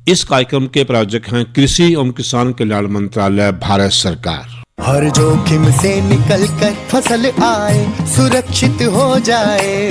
इस कार्यक्रम के प्रायोजक हैं कृषि एवं किसान कल्याण मंत्रालय, भारत सरकार। हर जोखिम से निकल कर फसल आए, सुरक्षित हो जाए,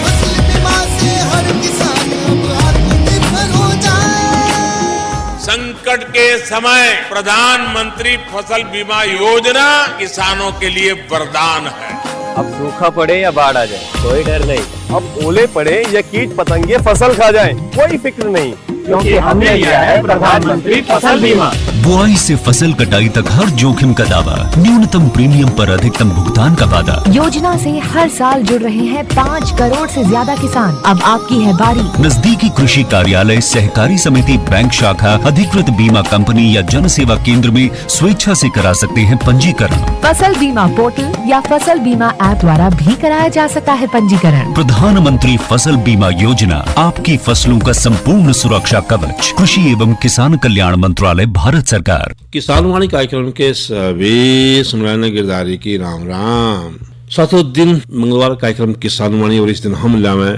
फसल बीमा से हर किसान अब आत्मनिर्भर हो जाए। संकट के समय प्रधानमंत्री फसल बीमा योजना किसानों के लिए वरदान है। अब सूखा पड़े या बाढ़ आ जाए कोई डर नहीं, अब ओले पड़े या कीट पतंगे फसल खा जाए कोई फिक्र नहीं, क्योंकि हमने लिया है प्रधानमंत्री फसल बीमा। बुआई से फसल कटाई तक हर जोखिम का दावा, न्यूनतम प्रीमियम पर अधिकतम भुगतान का वादा। योजना से हर साल जुड़ रहे हैं 5 करोड़ से ज्यादा किसान। अब आपकी है बारी। नजदीकी कृषि कार्यालय, सहकारी समिति, बैंक शाखा, अधिकृत बीमा कंपनी या जन सेवा केंद्र में स्वेच्छा से करा सकते हैं पंजीकरण। फसल बीमा पोर्टल या फसल बीमा ऐप द्वारा भी कराया जा सकता है पंजीकरण। प्रधानमंत्री फसल बीमा योजना, आपकी फसलों का संपूर्ण सुरक्षा कवच। कृषि एवं किसान कल्याण मंत्रालय, भारत सरकार। किसान वाणी कार्यक्रम के सभी सुनने गिरदारी की राम राम। सातों दिन मंगलवार कार्यक्रम किसान वाणी, और इस दिन हम लावे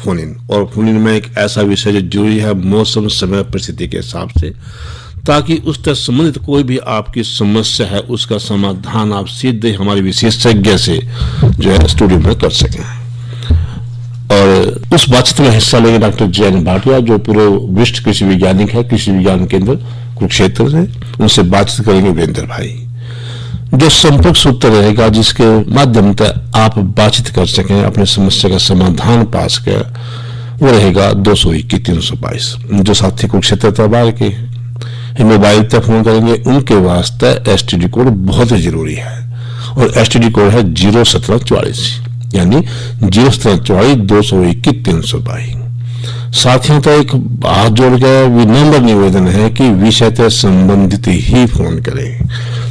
फोन इन, और फोन इन में एक ऐसा विषय जो जुड़ी है मौसम, समय, परिस्थिति के हिसाब से, ताकि उससे संबंधित कोई भी आपकी समस्या है उसका समाधान आप सीधे हमारे विशेषज्ञ से जो है स्टूडियो में कर सकें। और उस बातचीत में हिस्सा लेंगे डॉक्टर जे.एन. भाटिया, जो पूर्व वरिष्ठ कृषि वैज्ञानिक है, कृषि विज्ञान केंद्र कुरुक्षेत्र से। उनसे बातचीत करेंगे वीरेंद्र भाई। जो संपर्क सूत्र रहेगा जिसके माध्यम से आप बातचीत कर सकें, अपने समस्या का समाधान पा सके, वो रहेगा 221-322। जो साथी कुरुक्षेत्र तबार के मोबाइल तक फोन करेंगे उनके वास्ते एसटीडी कोड बहुत ही जरूरी है, और एसटीडी कोड है 01744, यानी 01744-221-322। साथियों का एक हाथ जोड़ के विनम्र निवेदन है कि विषय से संबंधित ही फोन करें।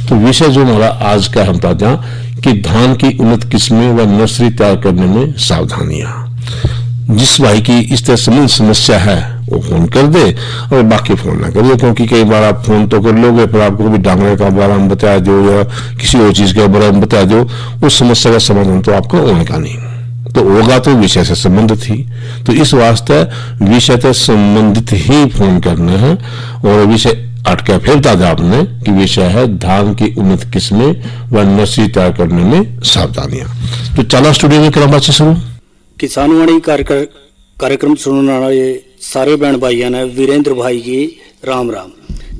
तो विषय जो हमारा आज का हम बताते हैं कि धान की उन्नत किस्में व नर्सरी तैयार करने में सावधानियां। जिस भाई की इस तरह संबंधित समस्या है वो फोन कर दे, और बाकी फोन ना करिए, क्योंकि कई बार आप फोन तो कर लोगे, फिर आपको भी डांगरे का बारे में बता दो या किसी और चीज के बारे में बता दो, उस समस्या का समाधान तो आपको होने का नहीं, तो होगा तो विषय से संबंधित ही। तो इस वास्ते विषय से संबंधित ही फोन करना है, और विषय अटका फिर बता दें आपने कि विषय है धान की उन्नत किस्में व नर्सरी तैयार करने में सावधानियां। तो चला स्टूडियो में करा बातचीत शुरू। किसान वाणी कार्यक्रम सुनने वाले सारे बहन भाइयों ने वीरेंद्र भाई की राम राम।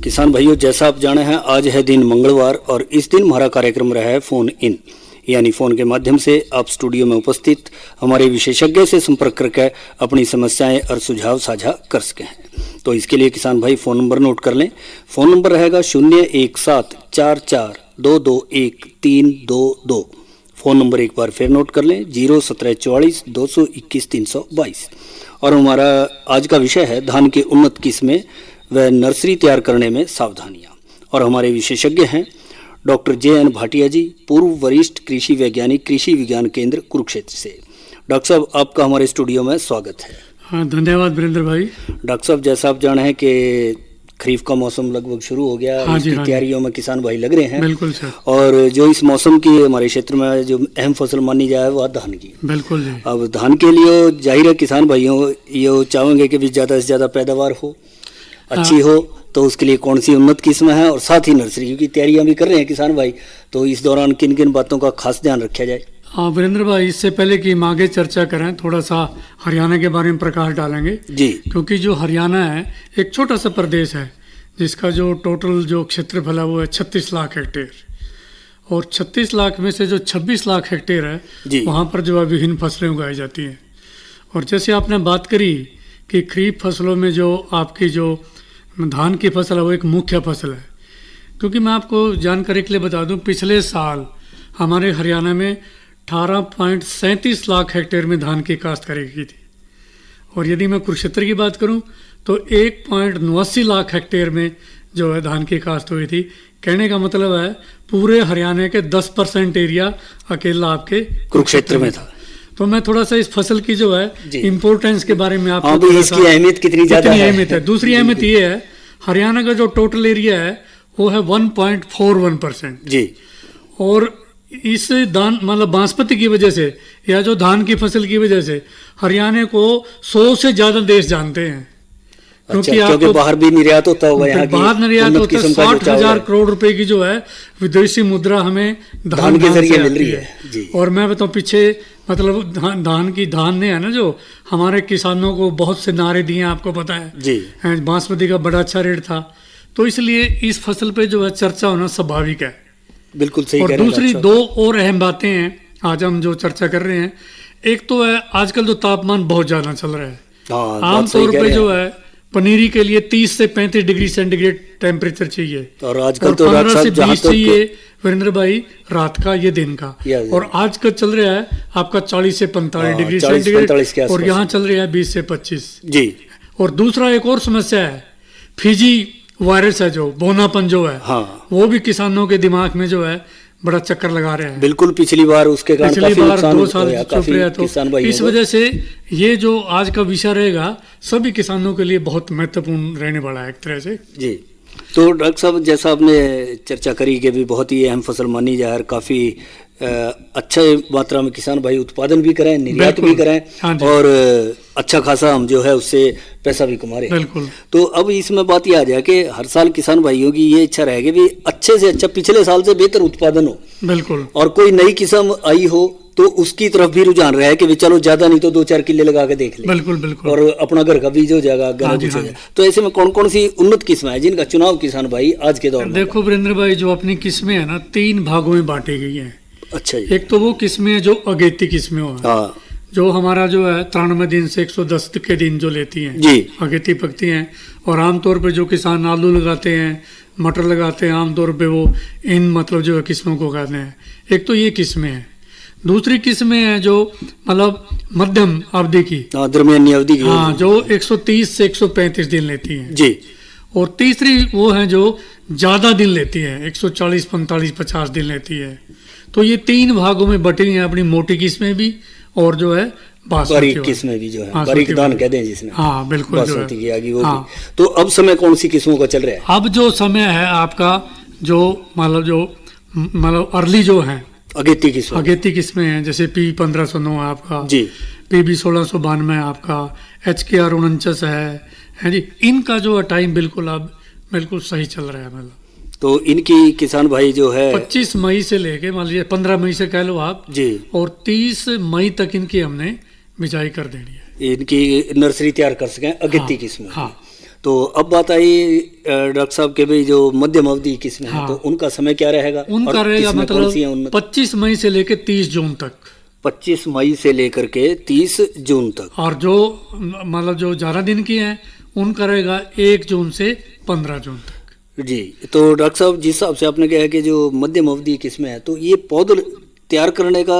किसान भाइयों, जैसा आप जाने हैं आज है दिन मंगलवार, और इस दिन हमारा कार्यक्रम रहा है फोन इन, यानी फोन के माध्यम से आप स्टूडियो में उपस्थित हमारे विशेषज्ञ से संपर्क करके अपनी समस्याएं और सुझाव साझा कर सकें। तो इसके लिए किसान भाई फोन नंबर नोट कर लें। फोन नंबर रहेगा 01744212322। फोन नंबर एक बार फिर नोट कर लें 01744-221-322। और हमारा आज का विषय है धान की उन्नत किस्में व नर्सरी तैयार करने में सावधानियां, और हमारे विशेषज्ञ हैं डॉक्टर जे.एन. भाटिया जी, पूर्व वरिष्ठ कृषि वैज्ञानिक, कृषि विज्ञान केंद्र कुरुक्षेत्र से। डॉक्टर साहब, आपका हमारे स्टूडियो में स्वागत है। हाँ, धन्यवाद वीरेंद्र भाई। डॉक्टर साहब, जैसा आप जाने हैं कि खरीफ का मौसम लगभग शुरू हो गया, हाँ इसकी तैयारियों में किसान भाई लग रहे हैं। बिल्कुल सर। और जो इस मौसम की हमारे क्षेत्र में जो अहम फसल मानी जाए वह धान की। बिल्कुल जी। अब धान के लिए जाहिर है किसान भाइयों ये चाहेंगे कि भी ज्यादा से ज्यादा पैदावार हो, अच्छी हो, तो उसके लिए कौन सी उन्नत किस्म है, और साथ ही नर्सरी की तैयारियां भी कर रहे हैं किसान भाई, तो इस दौरान किन किन बातों का खास ध्यान रखा जाए। हाँ वीरेंद्र भाई, इससे पहले कि हम आगे चर्चा करें, थोड़ा सा हरियाणा के बारे में प्रकाश डालेंगे जी, क्योंकि जो हरियाणा है एक छोटा सा प्रदेश है जिसका जो टोटल जो क्षेत्रफल है वो है 36 लाख हेक्टेयर, और 36 लाख में से जो 26 लाख हेक्टेयर है वहाँ पर जो है विभिन्न फसलें उगाई जाती हैं। और जैसे आपने बात करी कि खरीफ फसलों में जो आपकी जो धान की फसल है वो एक मुख्य फसल है, क्योंकि मैं आपको जानकारी के लिए बता दूं, पिछले साल हमारे हरियाणा में 18.37 लाख हेक्टेयर में धान की काश्तकारी की थी, और यदि मैं कुरुक्षेत्र की बात करूं तो 1.89 लाख हेक्टेयर में जो है धान की काश्त हुई थी। कहने का मतलब है पूरे हरियाणा के 10% एरिया अकेला आपके कुरुक्षेत्र में था। तो मैं थोड़ा सा इस फसल की जो है इम्पोर्टेंस के बारे में आपको इसकी अहमियत कितनी ज्यादा है। दूसरी अहमियत ये है, हरियाणा का जो टोटल एरिया है वो है 1.41% जी, और इस धान मतलब बासमती की वजह से या जो धान की फसल की वजह से हरियाणा को 100 से ज्यादा देश जानते हैं। क्योंकि बाहर भी निर्यात होता होगा, यहाँ की बाहर निर्यात होता है। 60,000 करोड़ रुपए की जो है विदेशी मुद्रा हमें धान के जरिए मिल रही है। और मैं बताऊं पीछे मतलब धान ने है ना जो हमारे किसानों को बहुत से नारे दिए, आपको पता है जी। बासमती का बड़ा अच्छा रेट था, तो इसलिए इस फसल पे जो है चर्चा होना स्वाभाविक है। बिल्कुल सही। और दूसरी दो और अहम बातें हैं आज हम जो चर्चा कर रहे हैं। एक तो है आजकल जो तापमान बहुत ज्यादा चल रहा है, आमतौर पे जो है पनीरी के लिए 30 से 35 डिग्री सेंटीग्रेड टेम्परेचर चाहिए, और आजकल तो 15 से 20 चाहिए वीरेंद्र भाई रात का, ये दिन का। और आजकल चल रहा है आपका 40 से 45 डिग्री सेंटीग्रेड, और यहाँ चल रहा है 20 से 25 जी। और दूसरा एक और समस्या है, फिजी वायरस है जो बोनापन जो है, हाँ। वो भी किसानों के दिमाग में जो है बड़ा चक्कर लगा रहे हैं। बिल्कुल, पिछली बार उसके कारण पिछली बार 2 साल चुप रहा, तो इस वजह से ये जो आज का विषय रहेगा सभी किसानों के लिए बहुत महत्वपूर्ण रहने वाला है एक तरह से जी। तो डॉक्टर साहब, जैसा आपने चर्चा करी कि भी बहुत ही अहम फसल मानी जाए, काफी अच्छे मात्रा में किसान भाई उत्पादन भी करें, निर्यात भी करें, हाँ, और अच्छा खासा हम जो है उससे पैसा भी कमा रहे हैं। बिल्कुल। तो अब इसमें बात यह आ जाए कि हर साल किसान भाइयों की ये इच्छा रहेगी भी अच्छे से अच्छा पिछले साल से बेहतर उत्पादन हो। बिल्कुल। और कोई नई किस्म आई हो तो उसकी तरफ भी रुझान रहा है कि चलो ज्यादा नहीं तो 2-4 किले लगा के देख ले। बिल्कुल बिल्कुल। और अपना घर का बीज हो जाएगा, हाँ जी, हाँ। तो ऐसे में कौन कौन सी उन्नत किस्में हैं जिनका चुनाव किसान भाई आज के दौर में? देखो वीरेंद्र भाई, जो अपनी किस्में है ना 3 भागों में बांटी गई है। अच्छा जी। एक तो वो किस्में जो अगेती किस्में हो, हाँ। जो हमारा जो है 93 दिन से 110 के दिन जो लेती हैं जी, अगेती पकती हैं। और आमतौर पे जो किसान आलू लगाते हैं, मटर लगाते हैं, आमतौर पे वो इन मतलब जो है किस्मों को उगाते हैं। एक तो ये किस्में हैं। दूसरी किस्में हैं जो मतलब मध्यम अवधि की, दरमियानी अवधि की, हाँ, जो 130 से 135 दिन लेती हैं जी। और तीसरी वो है जो ज्यादा दिन लेती है, 140, 45, 50 दिन लेती है। तो ये 3 भागों में बटी हैं अपनी मोटी किस्में भी और जो है बारीक किस्में भी, जो है बारीक दान कहते हैं जिसमें, हाँ बिल्कुल, बासमती की आगे वो भी। तो अब समय कौन सी किस्मों का चल रहा है? अब जो समय है आपका जो मतलब अर्ली जो है अगेती किस्में हैं, जैसे P 1509 है आपका जी, PB 1692 है आपका, HKR 49 है जी। इनका जो टाइम बिल्कुल अब बिल्कुल सही चल रहा है। मतलब तो इनकी किसान भाई जो है 25 मई से लेके मान लीजिए 15 मई से कह लो आप जी, और 30 मई तक इनकी हमने बिजाई कर देनी है, इनकी नर्सरी तैयार कर सकें अगेती किस्में। हाँ। तो अब बात आई डॉक्टर साहब के भाई जो मध्यम अवधि किस्में हैं, तो उनका समय क्या रहेगा? उनका रहेगा मतलब 25 मई से लेकर 30 जून तक। 25 मई से लेकर के 30 जून तक। और जो मतलब जो 11 दिन की हैं उनका रहेगा 1 जून से 15 जून तक जी। तो डॉक्टर साहब, जिस हिसाब से आपने कहा कि जो मध्यम अवधि किस्में हैं, तो ये पौध तैयार करने का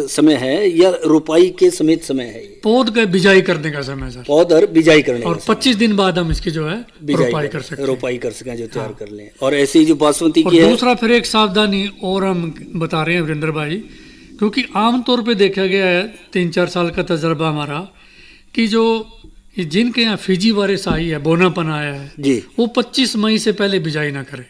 समय है या रोपाई के समेत समय है? पौध का बिजाई करने का समय सर, पौध और बिजाई करने और 25 दिन बाद हम इसकी जो है रोपाई कर सकते हैं, रोपाई कर सकें, जो तैयार कर लें। और ऐसी जो बासमती की है। दूसरा फिर एक सावधानी और हम बता रहे हैं वीरेंद्र भाई, क्योंकि आमतौर पर देखा गया है 3-4 साल का तजर्बा हमारा कि जो जिनके यहाँ फिजी वायरस आई है, बोनापन आया है जी, वो 25 मई से पहले बिजाई ना करें।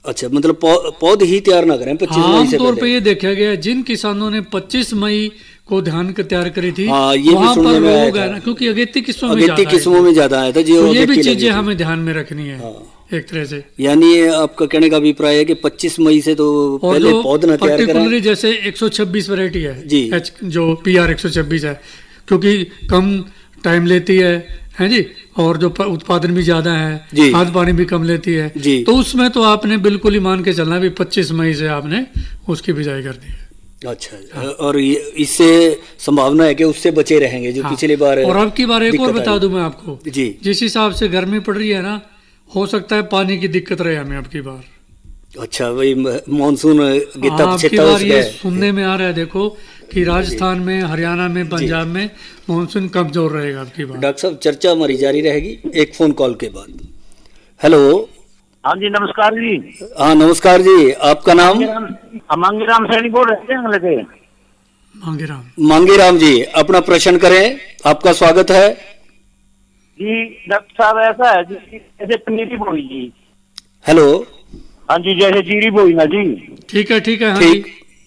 अच्छा, मतलब पौध ही तैयार ना करें 25 मई से। आमतौर पे ये देखा गया है जिन किसानों ने 25 मई को ध्यान कर तैयार करी थी, ये वहाँ पर रोग है ना, क्योंकि अगेती किस्मों में ज्यादा आया था। तो ये भी चीजें हमें ध्यान में रखनी है एक तरह से। यानी आपका कहने का अभिप्राय है कि 25 मई से तो पहले पौध ना तैयार करें। जैसे 126 वैरायटी है जी, जो PR 126 है, क्योंकि कम टाइम लेती है जी, और जो उत्पादन भी ज्यादा है, खाद पानी भी कम लेती है जी। तो उसमें तो आपने बिल्कुल ही मान के चलना भी 25 मई से आपने उसकी बिजाई कर दी है। अच्छा, हाँ। और इससे संभावना है कि उससे बचे रहेंगे जो पिछली बार। और अब की बार एक और बता दूं मैं आपको जी, जिस हिसाब से गर्मी पड़ रही है ना, हो सकता है पानी की दिक्कत रहे हमें अब की बार। अच्छा, वही मानसून ये सुनने में आ रहा है देखो कि राजस्थान में, हरियाणा में, पंजाब में मानसून कमजोर रहेगा अब की बार। डॉक्टर साहब, चर्चा हमारी जारी रहेगी एक फोन कॉल के बाद। हेलो। हाँ जी, नमस्कार जी। हाँ नमस्कार जी, आपका नाम? मांगीराम सैनी बोल रहे हैं। मांगीराम जी, अपना प्रश्न करें, आपका स्वागत है जी। डॉक्टर साहब, ऐसा है जी, जैसे पनीरी बोई जी। हेलो। हाँ जी, जैसे जीरी बोई ना जी। ठीक है, हाँ ठीक।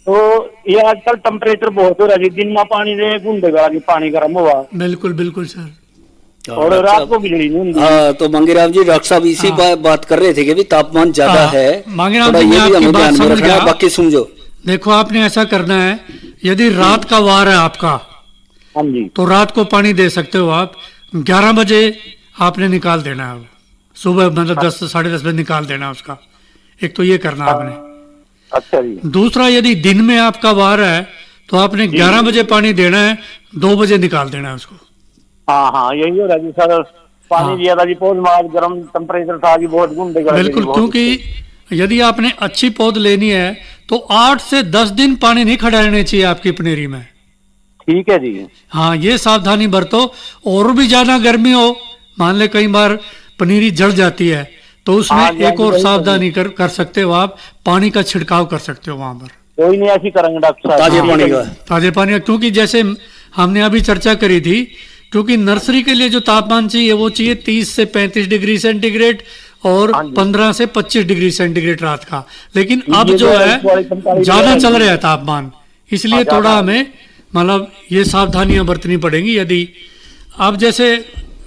तो ये आजकल टेम्परेचर बहुत हो रहा है, दिन में पानी दे बूंदेगा कि पानी गर्म हुआ, बिल्कुल बिल्कुल सर। और रात को बिजली नहीं होती। हाँ, तो मंगेराम जी डॉक्टर साहब इसी बात कर रहे थे कि भी तापमान ज्यादा है, मंगेराम थोड़ा जी, ये मैं भी आपकी हमें बात ध्यान में समझ रखना है, गया। बाकी समझो। देखो आपने ऐसा करना है, यदि रात का वार है आपका, हाँ जी, तो रात को पानी दे सकते हो आप। 11 बजे आपने निकाल देना है, सुबह मतलब 10 साढ़े 10 बजे निकाल देना उसका। एक तो ये करना आपने। अच्छा जी। दूसरा, यदि दिन में आपका वार है तो आपने 11 बजे पानी देना है, 2 बजे निकाल देना है उसको। हाँ हाँ, यही हो रहा है जी सर, पानी ज्यादा जी, पौध में आज गर्म टेम्परेचर था जी, बहुत बूंदेगा। बिल्कुल, क्योंकि यदि आपने अच्छी पौध लेनी है तो 8 से 10 दिन पानी नहीं खड़ा रहना चाहिए आपकी पनेरी में। ठीक है जी। हाँ, ये सावधानी बरतो। और भी ज्यादा गर्मी हो, मान ले कई बार पनीरी जल जाती है, तो उसमें हाँ जी, एक और वही सावधानी कर सकते हो आप, पानी का छिड़काव कर सकते हो वहां पर, कोई नहीं, ऐसी करेंगे डॉक्टर साहब। ताजे पानी का। ताजे पानी का। क्योंकि जैसे हमने अभी चर्चा करी थी, क्योंकि नर्सरी के लिए जो तापमान चाहिए वो चाहिए 30 से 35 डिग्री सेंटीग्रेड और 15 से 25 डिग्री सेंटीग्रेड रात का। लेकिन अब जो है ज्यादा चल रहा है तापमान, इसलिए थोड़ा हमें मतलब ये सावधानियां बरतनी पड़ेंगी। यदि अब जैसे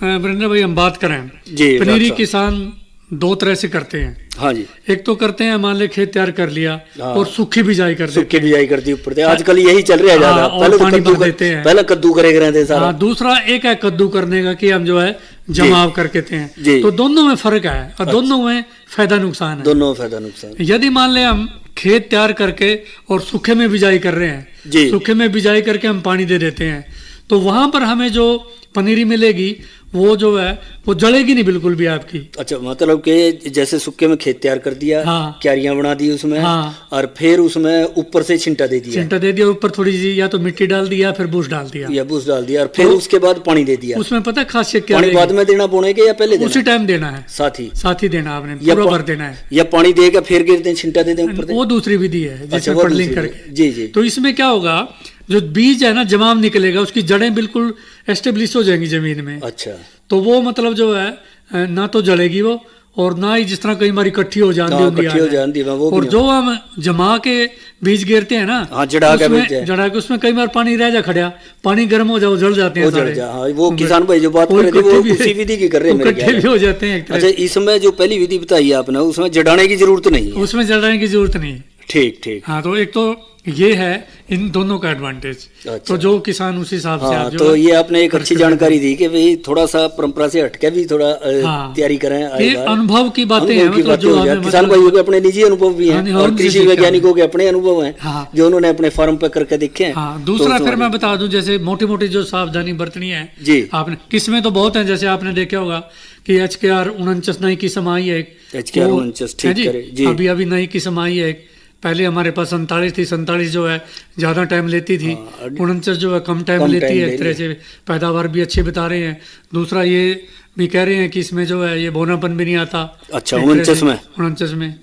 वीरेंद्र भाई हम बात करें, जी, पनीरी डॉक्टर किसान 2 तरह से करते हैं। हाँ जी, एक तो करते हैं, मान ले खेत तैयार कर लिया हाँ। और सूखी बिजाई कर देते सूखी हैं। बिजाई करती ऊपर से, आजकल यही चल रहा है ज्यादा। हाँ, और पहले तो पानी कद्दू भर देते हैं। पहले कद्दू करे रहते हैं सारा। हाँ, दूसरा एक है कद्दू करने का, कि हम जो है जमाव करके थे जी। हैं। तो दोनों में फर्क है और दोनों में फायदा नुकसान है। दोनों फायदा नुकसान। यदि मान ले हम खेत तैयार करके और सूखे में बिजाई कर रहे हैं, जी। सूखे में बिजाई करके हम पानी दे देते हैं, तो वहां पर हमें जो पनीरी मिलेगी वो जो है वो जलेगी नहीं बिल्कुल भी आपकी। अच्छा, मतलब कि जैसे सूखे में खेत तैयार कर दिया, हाँ। क्यारियां बना दी उसमें, हाँ। और फिर उसमें ऊपर से छिंटा दे दिया, छिंटा दे दिया, ऊपर थोड़ी सी या तो मिट्टी डाल दिया, फिर बूस डाल दिया, या बूस डाल दिया, और फिर तो उसके बाद पानी दे दिया। उसमें पता है खासियत क्या पानी रहेगी? बाद में देना बोने के या पहले देना? उसी टाइम देना है, साथ ही देना आपने, या पूरा पा- भर देना है। या पानी देगा फिर गिरते हैं, छिंटा देते हैं ऊपर से? वो दूसरी विधि है अच्छा, जिसमें वो पडलिंग दूसरी करके। जी जी। तो इसमें क्या होगा, जो बीज है ना जमाव निकलेगा, उसकी जड़ें बिल्कुल एस्टेब्लिश हो जाएंगी जमीन में। अच्छा, तो वो मतलब जो है ना तो जलेगी वो, और ना ही जिस तरह कई बार इकट्ठी हो जाती हाँ, इकट्ठी हो जाती है, वो भी और नहीं। जो हम जमा के बीज गिरते हैं ना, हाँ, जड़ा के बीज है। जड़ा के उसमें कई बार पानी रह जा खड़ा, पानी गर्म हो जाओ, जल जाते हैं वो जड़ सारे। जा। हाँ, वो किसान भाई जो बात कर रहे थे वो उसी विधि की कर रहे हैं मेरे इकट्ठे ख्याल भी में। हो जाते हैं एक तरह अच्छा, से। इसमें जो पहली विधि बताई आपने, उसमें जड़ाने की जरूरत नहीं है। उसमें जलाने की जरूरत नहीं। ठीक ठीक। हाँ, तो एक तो ये है इन दोनों का एडवांटेज। अच्छा। तो जो किसान उस हिसाब से हाँ, आप जो तो है ये आपने एक अच्छी जानकारी दी कि भाई थोड़ा सा परंपरा से हटके भी थोड़ा हाँ। तैयारी करें। ये अनुभव की बातें हैं, अनुभव की मतलब बातें जो हो जाए। हमें किसान मतलब- भाइयों के अपने निजी अनुभव भी हाँ, हैं हाँ, और उनसे कृषि सीखा वैज्ञानिकों के अपने अनुभव हैं, हाँ। जो उन्होंने अपने फार्म पे करके देखे हैं। हाँ, दूसरा तो फिर मैं बता दूं, जैसे मोटी मोटी जो सावधानी बरतनी है जी। आपने, किस्में तो बहुत हैं, जैसे आपने देखा होगा कि HKR 49 नई किस्म आई है एक। HKR वो- 49 ठीक है करे, जी। अभी नई किस्म आई है एक। पहले हमारे पास 47 थी, 47 जो है ज्यादा टाइम लेती थी, 49 जो है कम टाइम कम लेती टाइम है, ले एक तरह से पैदावार भी अच्छी बता रहे हैं। दूसरा ये भी कह रहे हैं कि इसमें जो है ये बोनापन भी नहीं आता। अच्छा, 49 में? 49 में।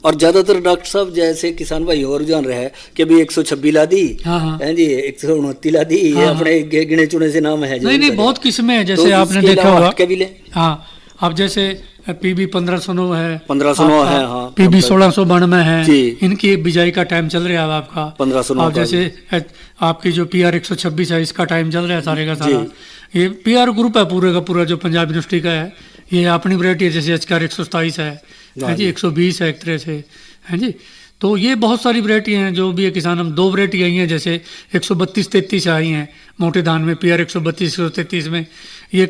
और ज्यादातर डॉक्टर साहब जैसे किसान भाई और जान रहे हैं कि भी 126 ला दी, हाँ, हाँ। हैं जी 129 ला दी, ये हाँ, अपने गिने चुने से नाम है जो नहीं नहीं, उनका बहुत जो। किस्में हैं, तो जैसे आपने इसके देखा अलावा होगा। हटके भी ले। हाँ, अब जैसे PB 1509 है, 1509 है, हाँ। PB 1692 है, जी। इनकी बिजाई का टाइम चल रहा है अब आपका 1509 अब जैसे आपकी जो PR 126 है, इसका टाइम चल रहा है सारे का सारा। जी। ये PR ग्रुप है पूरे का पूरा, जो पंजाब यूनिवर्सिटी का है। ये अपनी वैरायटी है, जैसे HKR 127 है जी, 120 है एक तरह से, है जी। तो ये बहुत सारी वैरायटी हैं जो भी है किसान। हम 2 वैरायटी आई हैं, जैसे 132-33 आई हैं मोटे धान में, PR 132-133 में। ये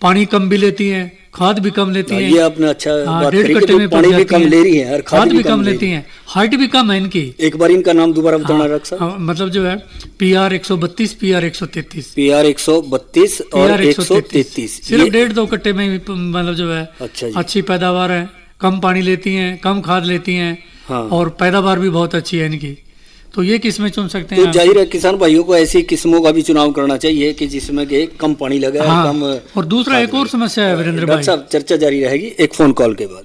पानी कम भी लेती हैं, खाद भी कम लेती हैं। ये आपने अच्छा हाँ, बात 1.5 करी कि कट्टे में पानी पड़ भी जाती कम हैं, ले रही है और खाद भी कम लेती हैं, हाइट भी कम है इनकी। एक बार इनका नाम दोबारा बताना रख सकते? हाँ, मतलब जो है PR 132, PR 133, PR 132 और 133 सिर्फ ये- 1.5-2 कट्टे में भी मतलब जो है अच्छा जी। अच्छी पैदावार है, कम पानी लेती हैं, कम खाद लेती हैं, हाँ। और पैदावार भी बहुत अच्छी है इनकी। तो ये किस्में चुन सकते तो हैं। जाहिर है किसान भाइयों को ऐसी किस्मों का भी चुनाव करना चाहिए कि जिसमें कि कम पानी लगे और हाँ, कम। और दूसरा एक और समस्या है वीरेंद्र डॉक्टर भाई। साहब चर्चा जारी रहेगी एक फोन कॉल के बाद।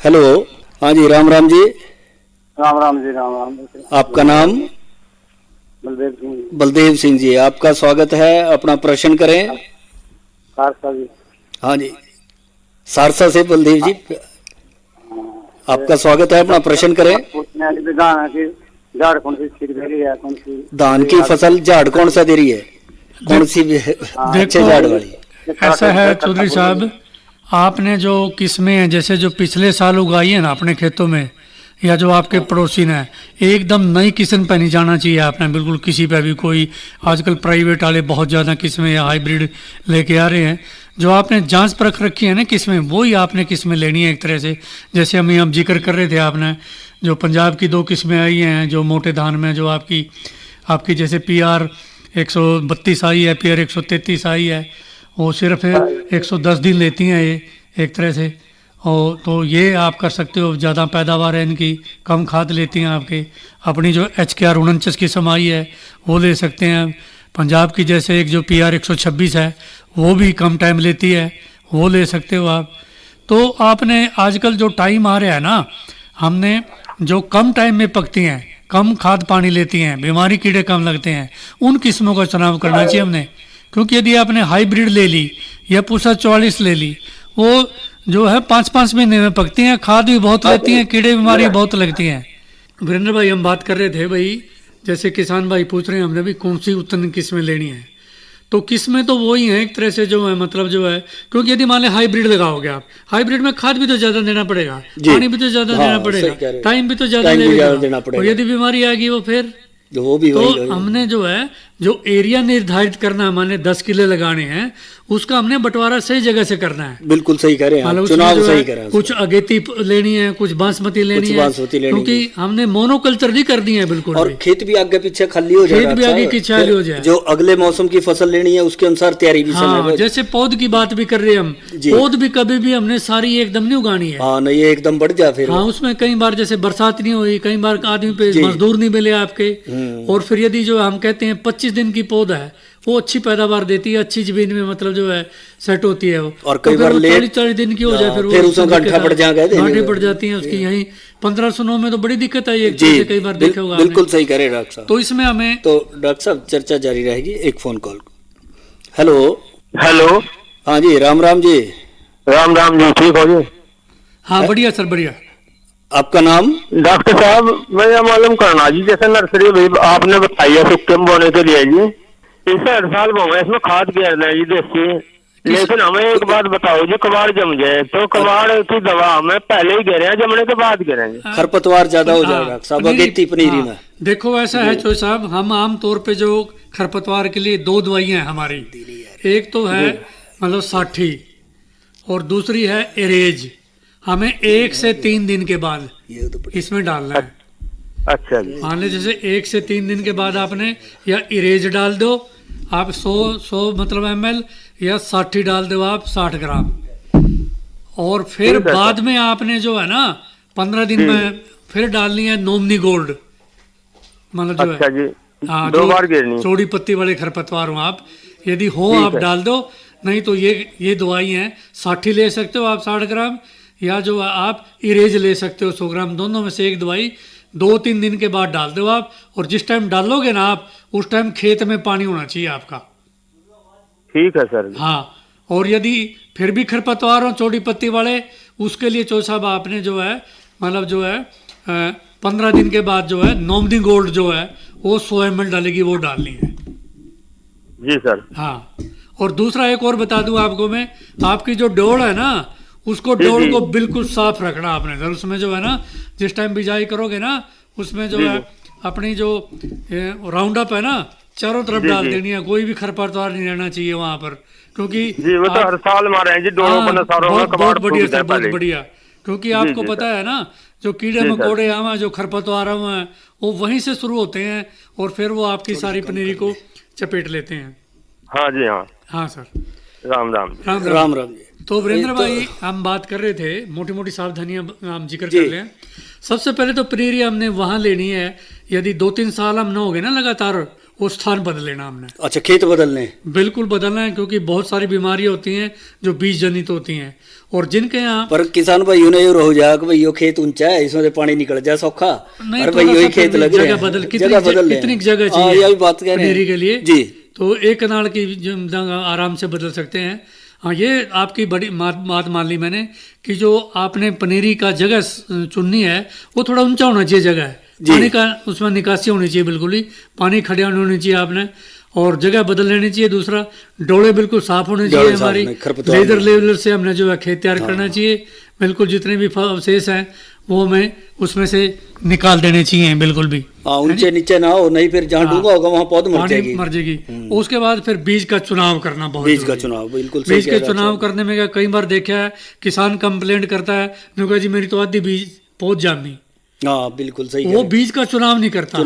हेलो, हाँ जी, राम राम जी। राम राम जी, राम राम। आपका नाम? बलदेव सिंह। बलदेव सिंह जी, आपका स्वागत है, अपना प्रश्न करें। खारसा जी। हाँ जी, सारसा से बलदेव जी, आपका स्वागत है, अपना प्रश्न करें। पूछने वाली विधान है कि झाड़ कौन सी ठीक दे रही है, कौन सी धान की फसल झाड़ कौन सा दे रही है, कौन सी अच्छे झाड़ वाली? ऐसा है चौधरी साहब, आपने जो किस्में हैं जैसे जो पिछले साल उगाई है ना अपने खेतों में, या जो आपके पड़ोसी ने, एकदम नई किस्म पे नहीं जाना चाहिए आपने बिल्कुल किसी पे भी। कोई आजकल प्राइवेट वाले बहुत ज़्यादा किस्में या हाइब्रिड लेके आ रहे हैं। जो आपने जांच परख रखी है ना किस्में, वही आपने किस्में लेनी है एक तरह से। जैसे हम जिक्र कर रहे थे, आपने जो पंजाब की 2 किस्में आई हैं जो मोटे धान में, जो आपकी जैसे PR 132 आई है, PR 133 आई है, वो सिर्फ 110 दिन लेती हैं ये एक तरह से। और तो ये आप कर सकते हो, ज़्यादा पैदावार है इनकी, कम खाद लेती हैं आपके। अपनी जो HKR 49 किस्म आई है वो ले सकते हैं। पंजाब की जैसे एक जो PR 126 है वो भी कम टाइम लेती है, वो ले सकते हो आप। तो आपने आजकल जो टाइम आ रहा है ना, हमने जो कम टाइम में पकती हैं, कम खाद पानी लेती हैं, बीमारी कीड़े कम लगते हैं, उन किस्मों का चुनाव करना चाहिए हमने। क्योंकि यदि आपने हाइब्रिड ले ली या पूसा 44 ले ली, वो जो है 5-5 महीने में पकती हैं, खाद भी बहुत लेती हैं, कीड़े बीमारी बहुत लगती हैं। वीरेंद्र भाई, हम बात कर रहे थे भाई, जैसे किसान भाई पूछ रहे हैं हमने भी कौन सी उत्तम किस्में लेनी है। तो किस्में तो वही हैं एक तरह से जो है, मतलब जो है, क्योंकि यदि मान लें हाइब्रिड लगाओगे आप, हाइब्रिड में खाद भी तो ज़्यादा देना पड़ेगा, पानी भी तो ज़्यादा देना पड़ेगा, टाइम भी तो ज़्यादा लगेगा, और यदि बीमारी आएगी वो फिर वो भी तो हमने जो है जो एरिया निर्धारित करना, माने 10 किले लगाने हैं, उसका हमने बंटवारा सही जगह से करना है। बिल्कुल सही कह रहे हैं, चुनाव सही कर रहे हैं। कुछ अगेती लेनी है, कुछ बासमती लेनी है, क्योंकि हमने मोनोकल्चर नहीं कर दी है बिल्कुल। और खेत भी आगे पीछे खाली हो जाए, खेत भी आगे पीछे खाली हो जाए, जो अगले मौसम की फसल लेनी है उसके अनुसार तैयारी भी हाँ, जैसे पौध की बात भी कर रहे हैं हम, पौध भी कभी भी हमने सारी एकदम नहीं उगानी है। हाँ, नहीं एकदम बढ़ जाए फिर। हाँ, उसमें कई बार जैसे बरसात नहीं हुई, कई बार आदमी पे मजदूर नहीं मिले आपके, और फिर यदि जो हम कहते हैं 25 दिन की पौधा है, वो अच्छी पैदावार देती है, अच्छी जमीन में मतलब जो है सेट होती है वो। और कई बार 40 दिन की हो जाए फिर उसमें गांठें पड़ जाती हैं उसकी। यही 1509 में तो बड़ी दिक्कत आई है, कई बार देखा होगा। बिल्कुल सही कह रहे डॉक्टर साहब। तो इसमें हमें तो डॉक्टर साहब चर्चा जारी रहेगी, एक फोन कॉल। हेलो हेलो, हाँ जी, राम राम जी। राम राम जी, ठीक हो जी? हाँ बढ़िया सर, बढ़िया। आपका नाम? डॉक्टर साहब, मैं यह मालूम करना जी, जैसे नर्सरी भाई आपने बताई है सुक्के में बोने के लिए जी, इसे हर साल बोए, इसमें खाद गिरना है जी देसी, लेकिन हमें एक बात बताओ जी, कबाड़ जम जाए तो कबाड़ की दवा हमें पहले ही गिरे, जमने के बाद गिरेंगे? खरपतवार ज्यादा हो जाएगा सब अगेती पनीरी में। देखो ऐसा है चोई साहब, हम आम तौर पे जो खरपतवार के लिए 2 दवाइयां हैं हमारी, एक तो है मतलब 60 और दूसरी है एरेज। हमें 1 से 3 दिन के बाद इसमें डालना है। अच्छा जी। मान लीजिए जैसे 1 से 3 दिन के बाद आपने या इरेज डाल दो आप 100 मतलब ml, या 60 डाल दो आप 60 ग्राम, और फिर बाद में आपने जो है ना 15 दिन में फिर डालनी है नोमनी गोल्ड, मतलब जो अच्छा है हाँ, 2 बार गिरनी। चौड़ी पत्ती वाले खरपतवार हो आप, यदि हो आप डाल दो, नहीं तो ये दवाई है 60 ले सकते हो आप 60 ग्राम, या जो आप इरेज ले सकते हो 100 ग्राम, दोनों में से एक दवाई 2-3 दिन के बाद डाल दो आप। और जिस टाइम डालोगे ना आप, उस टाइम खेत में पानी होना चाहिए आपका। ठीक है सर। हाँ, और यदि फिर भी खरपतवार हो चौड़ी पत्ती वाले, उसके लिए चौ साहब आपने जो है मतलब जो है 15 दिन के बाद जो है नोमनी गोल्ड जो है वो 100 ml डालेगी, वो डालनी है जी सर। हाँ, और दूसरा एक और बता दूं आपको मैं, आपकी जो डोल है ना, उसको डोल को बिल्कुल साफ रखना आपने सर। उसमें जो है ना, जिस टाइम बिजाई करोगे ना, उसमें जो है अपनी जो राउंड अप है ना, चारों तरफ डाल देनी है, कोई भी खरपतवार नहीं रहना चाहिए वहां पर, क्योंकि जी वो तो हर साल मारे हैं जी, बहुत बढ़िया सर, बहुत बढ़िया। क्योंकि आपको पता है ना, जो कीड़े मकोड़े आवा, जो खरपतवार आवा है, वो वहीं से शुरू होते हैं और फिर वो आपकी सारी पनीरी को चपेट लेते हैं। हाँ जी, हाँ हाँ सर। राम राम राम राम जी। तो वीरेंद्र भाई, हम बात कर रहे थे, मोटी मोटी सावधानियां हम जिक्र कर रहे हैं। सबसे पहले तो पनीरी हमने वहां लेनी है, यदि 2-3 साल हम न हो गए ना लगातार, वो स्थान बदल लेना हमने। अच्छा, खेत बदलने? बिल्कुल बदलना है, क्योंकि बहुत सारी बीमारियां होती हैं जो बीज जनित होती हैं, और जिनके यहाँ पर किसान भाइयों ने हो जाए कि भाई यो खेत ऊंचा है, इसमें से पानी निकल जाए सौखा, और भाई यही खेत लग रहा है, कितनी जगह चाहिए यही बात कह रहे हैं पनीरी के लिए जी। तो 1 कनाल की आराम से बदल सकते हैं। हाँ, ये आपकी बड़ी बात मान ली मैंने कि जो आपने पनीरी का जगह चुननी है वो थोड़ा ऊंचा होना चाहिए जगह, पानी का उसमें निकासी होनी चाहिए, बिल्कुल ही पानी खड़े होनी चाहिए आपने, और जगह बदल लेनी चाहिए। दूसरा, डोले बिल्कुल साफ होने चाहिए हमारी, लेदर लेवल से हमने जो है खेत तैयार करना चाहिए, बिल्कुल जितने भी अवशेष हैं वो हमें उसमें से निकाल देने चाहिए बिल्कुल भी। ऊंचे नीचे ना हो, नहीं फिर जहाँ डूबा होगा वहाँ पौध मर जाएगी। उसके बाद फिर बीज का चुनाव करना बहुत, बीज का चुनाव बिल्कुल, बीज के चुनाव करने में कई बार देखा है किसान कंप्लेंट करता है, जो जी मेरी तो आधी बीज पौध जामी। हाँ बिल्कुल सही, वो बीज का चुनाव नहीं करता,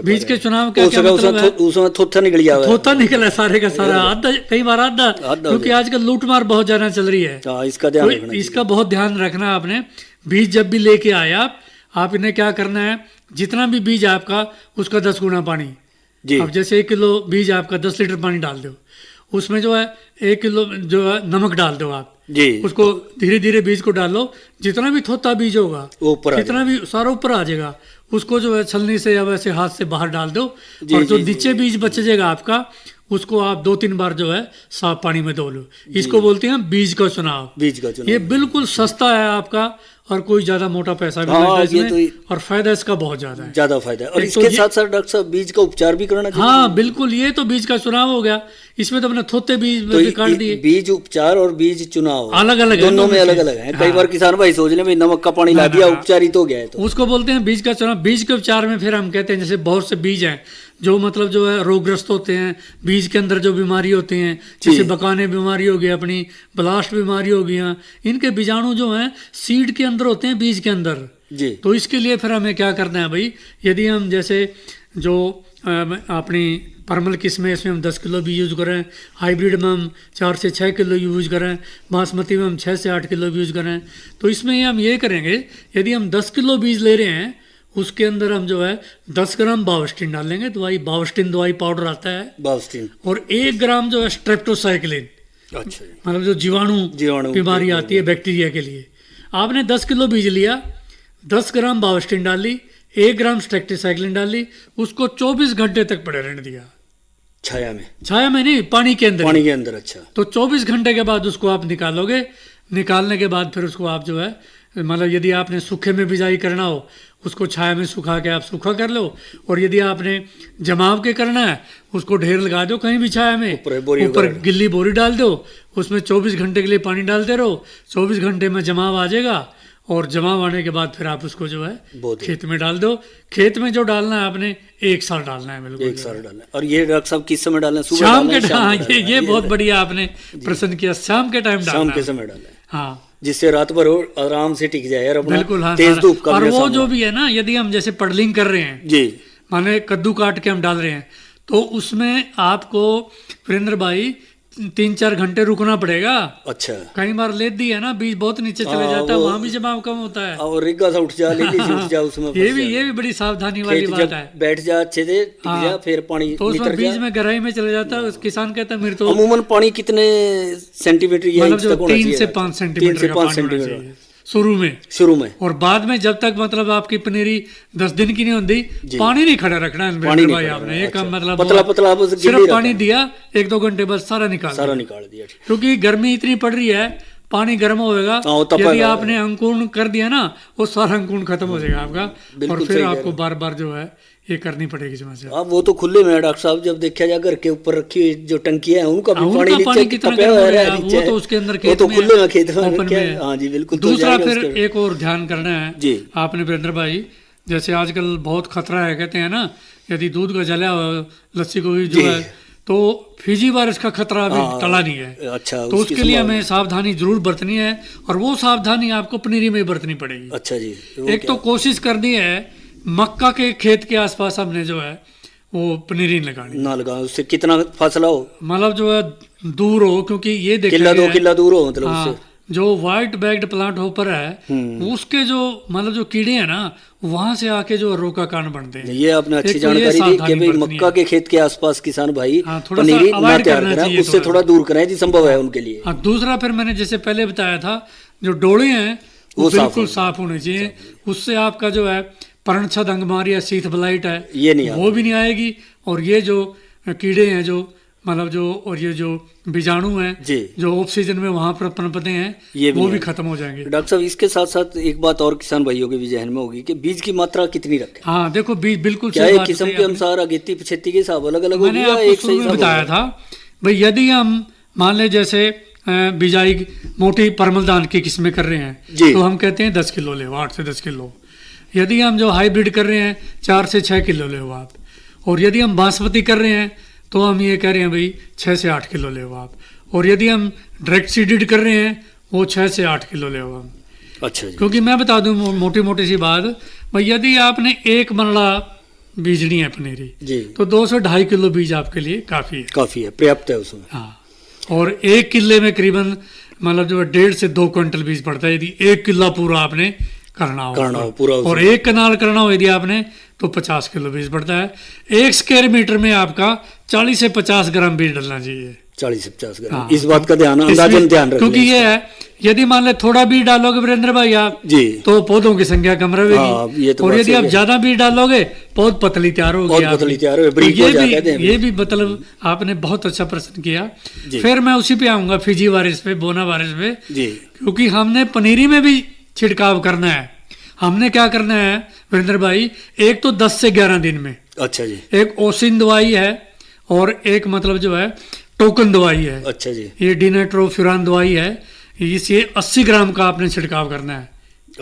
बीज के चुनाव क्या मतलब है, उसमें थोथा निकल गया, थोथा निकला सारे का सारा, आधा कई बार आधा, क्योंकि आजकल लूटमार बहुत ज्यादा चल रही है। इसका बहुत ध्यान रखना आपने। बीज जब भी लेके आए आप इन्हें क्या करना है, जितना भी बीज आपका उसका 10 गुना पानी। अब जैसे 1 किलो बीज आपका 10 लीटर पानी डाल दो, उसमें जो है 1 किलो जो है नमक डाल दो आप जी, उसको धीरे धीरे बीज को डालो, जितना भी थोथा बीज होगा जितना भी सारा ऊपर आ जाएगा, उसको जो है छलनी से या वैसे हाथ से बाहर डाल दो, और जो नीचे बीज बच जाएगा आपका उसको आप 2-3 बार जो है साफ पानी में धो लो। इसको बोलते हैं बीज का चुनाव। ये बिल्कुल सस्ता है आपका, और कोई ज्यादा मोटा पैसा भी नहीं है इसमें, और फायदा इसका बहुत ज्यादा फायदा है। और इसके साथ साथ डॉक्टर साहब बीज का उपचार भी करना चाहिए। हाँ बिल्कुल, ये तो बीज का चुनाव हो गया, इसमें तो अपने थोते बीज काट दिए। बीज उपचार और बीज चुनाव अलग अलग दोनों में अलग अलग है। कई बार किसान भाई सोच ले नमक का पानी ला दिया, उपचारित हो गया है, तो उसको बोलते हैं बीज का चुनाव। बीज के उपचार में फिर हम कहते हैं, जैसे बहुत से बीज हैं जो मतलब जो है रोगग्रस्त होते हैं, बीज के अंदर जो बीमारी होती हैं, जैसे बकाने बीमारी हो गई, अपनी ब्लास्ट बीमारी हो गई, इनके बीजाणु जो हैं सीड के अंदर होते हैं, बीज के अंदर जी। तो इसके लिए फिर हमें क्या करना है भाई, यदि हम जैसे जो अपनी परमल किस्में इसमें हम 10 किलो भी यूज़ करें, हाइब्रिड में हम 4 से 6 किलो यूज़ करें, बासमती में हम 6 से 8 किलो यूज़ करें, तो इसमें हम ये करेंगे, यदि हम 10 किलो बीज ले रहे हैं उसके अंदर हम जो है 10 ग्राम बावस्टिन डालेंगे, बावस्टिन दवाई पाउडर आता है बावस्टिन, और 1 ग्राम जो है स्ट्रेप्टोसाइक्लिन, अच्छा मतलब जो जीवाणु बीमारी आती है बैक्टीरिया के लिए। आपने 10 किलो बीज लिया, 10 ग्राम बावस्टिन डाली, 1 ग्राम स्ट्रेप्टोसाइक्लिन डाली, उसको 24 घंटे तक पड़े रहने दिया छाया में नहीं, पानी के अंदर। अच्छा, तो 24 घंटे के बाद उसको आप निकालोगे, निकालने के बाद फिर उसको आप जो है मतलब यदि आपने सूखे में बिजाई करना हो उसको छाया में सुखा के आप सूखा कर लो, और यदि आपने जमाव के करना है उसको ढेर लगा दो कहीं भी छाया में, ऊपर गिल्ली बोरी डाल दो, उसमें 24 घंटे के लिए पानी डालते रहो, 24 घंटे में जमाव आ जाएगा, और जमाव आने के बाद फिर आप उसको जो है खेत में डाल दो। खेत में जो डालना है आपने 1 साल डालना है, बिल्कुल 1 साल डालना है। और ये डॉक्टर साहब किस समय डालना है? शाम के टाइम। ये बहुत बढ़िया आपने प्रश्न किया, शाम के टाइम डालना, शाम के समय डालना है, हाँ, जिससे रात भर आराम से टिक जाए यार, बिल्कुल हाँ, तेज धूप का। और वो जो भी है ना, यदि हम जैसे पडलिंग कर रहे हैं जी, माने कद्दू काट के हम डाल रहे हैं, तो उसमें आपको वीरेंद्र भाई 3-4 घंटे रुकना पड़ेगा। अच्छा, कई बार लेट दी है ना, बीज बहुत नीचे चले जाता है, वहाँ भी जमाव कम होता है, और रिग्गा सा उठ जा, उठ जा उसमें। ये भी बड़ी सावधानी वाली बात है। बैठ जा अच्छे से, टिक जा, फिर पानी तो उसमें बीज में गहराई में चले जाता है। किसान कहता है मेरे तो अमूमन पानी कितने सेंटीमीटर, 3 से 5 सेंटीमीटर शुरू में, और बाद में जब तक मतलब आपकी पनीरी 10 दिन की नहीं होती, पानी नहीं खड़ा रखना है भाई आपने। एक मतलब पतला सिर्फ पानी दिया, 1-2 घंटे बाद सारा निकाल दिया, क्योंकि गर्मी इतनी पड़ रही है, पानी गर्म होएगा, यदि आपने अंकुरण कर दिया ना, वो सारा अंकुरण खत्म हो जाएगा आपका, और फिर आपको बार बार जो है ये करनी पड़ेगी समस्या। अब वो तो खुले में डॉक्टर साहब, जब देखा जाए घर के ऊपर रखी जो टंकी है उनका भी पानी कितना वो तो उसके अंदर खेत में, खुले में खेत में। हाँ जी बिल्कुल। दूसरा फिर एक और ध्यान करना है जी आपने वीरेंद्र भाई, जैसे आजकल बहुत खतरा है, कहते हैं ना, यदि दूध का जला लस्सी को भी जो है, तो फीजी वायरस का खतरा अभी टला नहीं है। अच्छा, तो उसके लिए हमें सावधानी जरूर बरतनी है, और वो सावधानी आपको पनीरी में बरतनी पड़ेगी। अच्छा जी, एक तो कोशिश करनी है मक्का के खेत के आसपास हमने जो है वो पनीरी लगानी ना लगाओ, उससे कितना फासला हो, मतलब जो है दूर हो, क्योंकि ये देखिए 1-2 किला दूर हो, मतलब उससे जो व्हाइट बैग्ड प्लांट होपर है उसके जो मतलब जो कीड़े हैं ना, वहां से आके जो रोग का कारण बनते हैं। ये आपने अच्छी जानकारी दी कि भाई मक्का के खेत के आसपास किसान भाई पनीरी ना तैयार करें, उससे थोड़ा दूर करें जी, संभव है उनके लिए। दूसरा फिर मैंने जैसे पहले बताया था, जो डोले हैं वो बिल्कुल साफ होने चाहिए, उससे आपका जो है परणछद अंगमारी या सीथ ब्लाइट है ये नहीं, वो भी नहीं आएगी, और ये जो कीड़े हैं जो मतलब जो और ये जो बीजाणु हैं जी। जो ऑफ सीजन में वहां पर पनपते हैं ये वो है। भी खत्म हो जाएंगे। डॉक्टर साहब इसके साथ साथ एक बात और किसान भाइयों के भी जहन में होगी कि बीज की मात्रा कितनी रखें। हाँ देखो बीज बिल्कुल क्या सही एक बात किस्म बताई के आपने। अनुसार अगेती पछेती के हिसाब अलग अलग मैंने होगी या आपको एक शुरू सही में हिसाब बताया होगा? था भाई यदि हम मान ले जैसे बिजाई मोटी परमल धान की किस्में कर रहे हैं जी। तो हम कहते हैं 10 किलो ले 8 से 10 किलो। यदि हम जो हाइब्रिड कर रहे हैं 4 से 6 किलो ले आप, और यदि हम बासमती कर रहे हैं तो हम ये कह रहे हैं भाई 6 से 8 किलो ले आप, और यदि हम डायरेक्ट सीडेड कर रहे हैं वो 6 से 8 किलो ले हम। अच्छा जी। क्योंकि मैं बता दूं मोटी मोटी सी बात भाई, यदि आपने एक मनला बीजनी है पनीरी जी। तो 2 से 2.5 किलो बीज आपके लिए काफ़ी है। काफी है, पर्याप्त है उसमें। हाँ, और 1 किले में करीबन मतलब जो 1.5 से 2 क्विंटल बीज पड़ता है यदि 1 किला पूरा आपने करना हो पूरा और उसमें। 1 कनाल करना हो यदि आपने तो 50 किलो बीज पड़ता है। 1 स्क्वायर मीटर में आपका 40 से 50 ग्राम बीज डालना चाहिए। 40 से 50 ग्राम हाँ, इस बात का ध्यान इसलिए- अंदाजन ध्यान रखना। क्योंकि ये है यदि मान ले थोड़ा बीज डालोगे वीरेंद्र भाई आप जी। तो पौधों की संख्या कम हाँ, रहेगी, ये तो और बात यदि सही आप है। ज्यादा बीज डालोगे पौध पतली तैयार होगी पौध आपकी। पतली तैयार होगी, तो ब्रीक हो जाता है, कहते हैं। ये भी मतलब आपने बहुत अच्छा प्रश्न किया। जी। फिर मैं उसी पे आऊंगा फिजी वायरस पे, बोना वायरस पे, जी। क्योंकि हमने पनीरी में भी छिड़काव करना है। हमने क्या करना है वीरेंद्र भाई, एक तो 10 से 11 दिन में अच्छा जी। एक ओसिन दवाई है और एक मतलब जो है टोकन दवाई है। अच्छा जी। ये डिनाइट्रोफ्यूरान दवाई है, इसे 80 ग्राम का आपने छिड़काव करना है।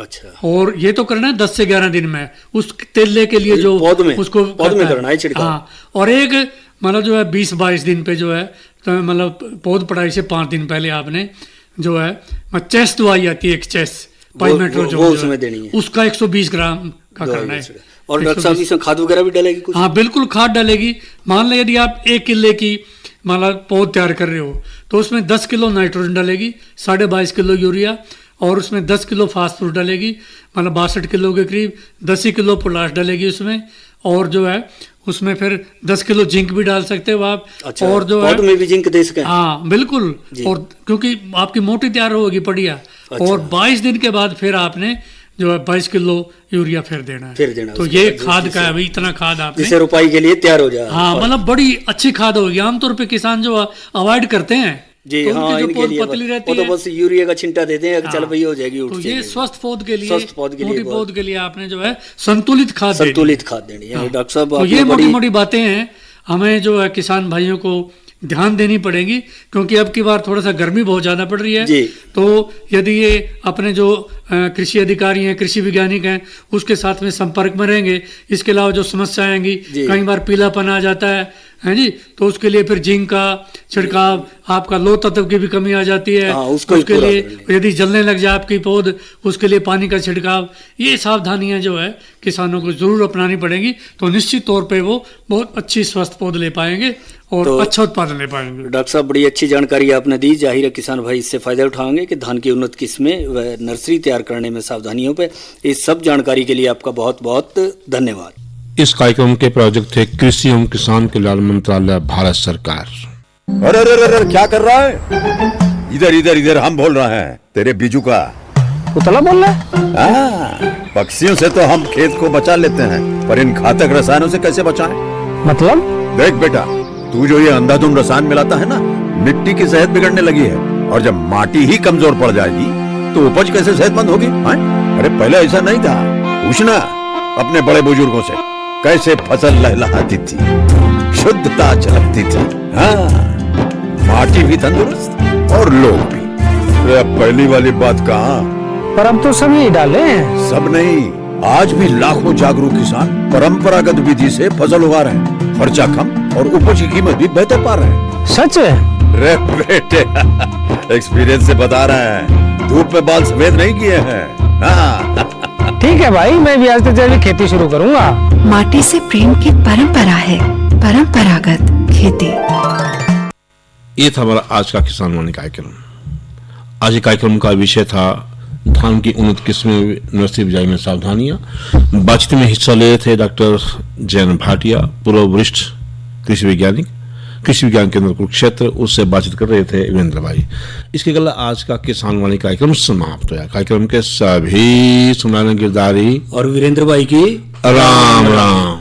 अच्छा। और ये तो करना है 10 से 11 दिन में उस तेले के लिए जो पौध में- उसको पौध में करना है छिड़काव। हाँ, और एक मतलब जो है 20-22 दिन पे जो है तो मतलब पौध पढ़ाई से 5 दिन पहले आपने जो है चेस दवाई आती है एक चेस पाइमेट्रोजोल वो जो उसमें है, देनी है। उसका 120 ग्राम का करना है। और डॉक्टर साहब इसमें खाद वगैरह भी डालेगी कुछ? हाँ बिल्कुल खाद डालेगी। मान लें यदि आप 1 किले की मतलब पौध तैयार कर रहे हो तो उसमें 10 किलो नाइट्रोजन डालेगी, 22.5 किलो यूरिया, और उसमें 10 किलो फास्फोरस डालेगी, मतलब 62 किलो के करीब। 10 ही किलो पोटाश डालेगी उसमें, और जो है उसमें फिर 10 किलो जिंक भी डाल सकते हो आप। अच्छा, और जो है पौध में भी जिंक दे सकें? हाँ बिल्कुल, जी। और क्योंकि आपकी मोटी तैयार होगी बढ़िया। अच्छा। और 22 दिन के बाद फिर आपने जो है 22 किलो यूरिया फिर देना है। फिर देना है तो उसके ये बाद, खाद का है भाई, इतना खाद आपने जिससे रुपाई के लिए तैयार हो जाए। हाँ मतलब बड़ी अच्छी खाद होगी। आमतौर पे किसान जो अवॉइड करते हैं जी तो हाँ, उनकी जो इनके पौध लिए पतली रहती वो तो है बस यूरिया का छिंटा देते हैं कि चल हाँ। भाई हो जाएगी, उठ तो ये जाएगी। स्वस्थ पौध के लिए, स्वस्थ पौध के लिए मोटी बहुत- पौध के लिए आपने जो है संतुलित खाद देनी है। संतुलित खाद देनी है। हाँ। डॉक्टर साहब तो आपने ये मोटी बड़ी- मोटी बातें हैं हमें जो है किसान भाइयों को ध्यान देनी पड़ेगी, क्योंकि अब की बार थोड़ा सा गर्मी बहुत ज्यादा पड़ रही है। जी। तो यदि ये अपने जो कृषि अधिकारी हैं, कृषि वैज्ञानिक हैं, उसके साथ में संपर्क में रहेंगे। इसके अलावा जो समस्याएं आएंगी, जी। कई बार पीलापन आ जाता है जी, तो उसके लिए फिर जिंक का छिड़काव, आपका लो तत्व की भी कमी आ जाती है, हाँ, उसको ही उसके पूरा लिए कर लें। यदि जलने लग जाए आपकी पौध, उसके लिए पानी का छिड़काव। ये सावधानियां जो है किसानों को जरूर अपनानी पड़ेंगी, तो निश्चित तौर पे वो बहुत अच्छी स्वस्थ पौध ले पाएंगे और तो- अच्छा उत्पादन ले पाएंगे। डॉक्टर साहब बड़ी अच्छी जानकारी आपने दी। जाहिर है किसान भाई इससे फायदा उठाएंगे कि धान की उन्नत किस्में व नर्सरी तैयार करने में सावधानियों पे। इस सब जानकारी के लिए आपका बहुत बहुत धन्यवाद। इस कार्यक्रम के प्रायोजक थे कृषि एवं किसान कल्याण मंत्रालय, भारत सरकार। अरे अरे अरे क्या कर रहा है? इधर इधर इधर हम बोल रहे हैं तेरे बीजू का। उतला बोल रहा है? हाँ, पक्षियों से तो हम खेत को बचा लेते हैं, पर इन घातक रसायनों से कैसे बचाएं? मतलब? देख बेटा, तू जो ये अंधाधुंध रसायन मिलाता है ना, मिट्टी की सेहत बिगड़ने लगी है। और जब माटी ही कमजोर पड़ जाएगी तो उपज कैसे सेहतमंद होगी? अरे पहले ऐसा नहीं था। पूछना अपने बड़े बुजुर्गों से, कैसे फसल लहलहाती थी, शुद्धता झलकती थी। हाँ, माटी भी तंदुरुस्त और लोग भी। अरे अब पहली वाली बात कहाँ? पर अब तो सब यही डाले हैं। सब नहीं, आज भी लाखों जागरूक किसान परंपरागत विधि से फसल उगा रहे हैं। खर्चा कम और उपज की कीमत भी बेहतर पा रहे हैं। सच है? रे बेटे, एक्सपीरियंस से बता रहे हैं, धूप में बाल सफेद नहीं किए हैं। हाँ। ठीक है भाई, मैं भी आज से जैविक खेती शुरू करूंगा। माटी से प्रेम की परंपरा है, परंपरागत खेती। ये था हमारा आज का किसान वाणी कार्यक्रम। आज के कार्यक्रम का विषय था धान की उन्नत किस्में नर्सरी बिजाई में सावधानियां। बातचीत में हिस्सा ले रहे थे डॉक्टर जैन भाटिया, पूर्व वरिष्ठ कृषि वैज्ञानिक, कृषि विज्ञान केंद्र कुरुक्षेत्र। उससे बातचीत कर रहे थे वीरेंद्र भाई। इसके अलावा आज का किसान वाणी कार्यक्रम समाप्त हुआ। कार्यक्रम के सभी सुनाने गिरदारी और वीरेंद्र भाई की राम राम।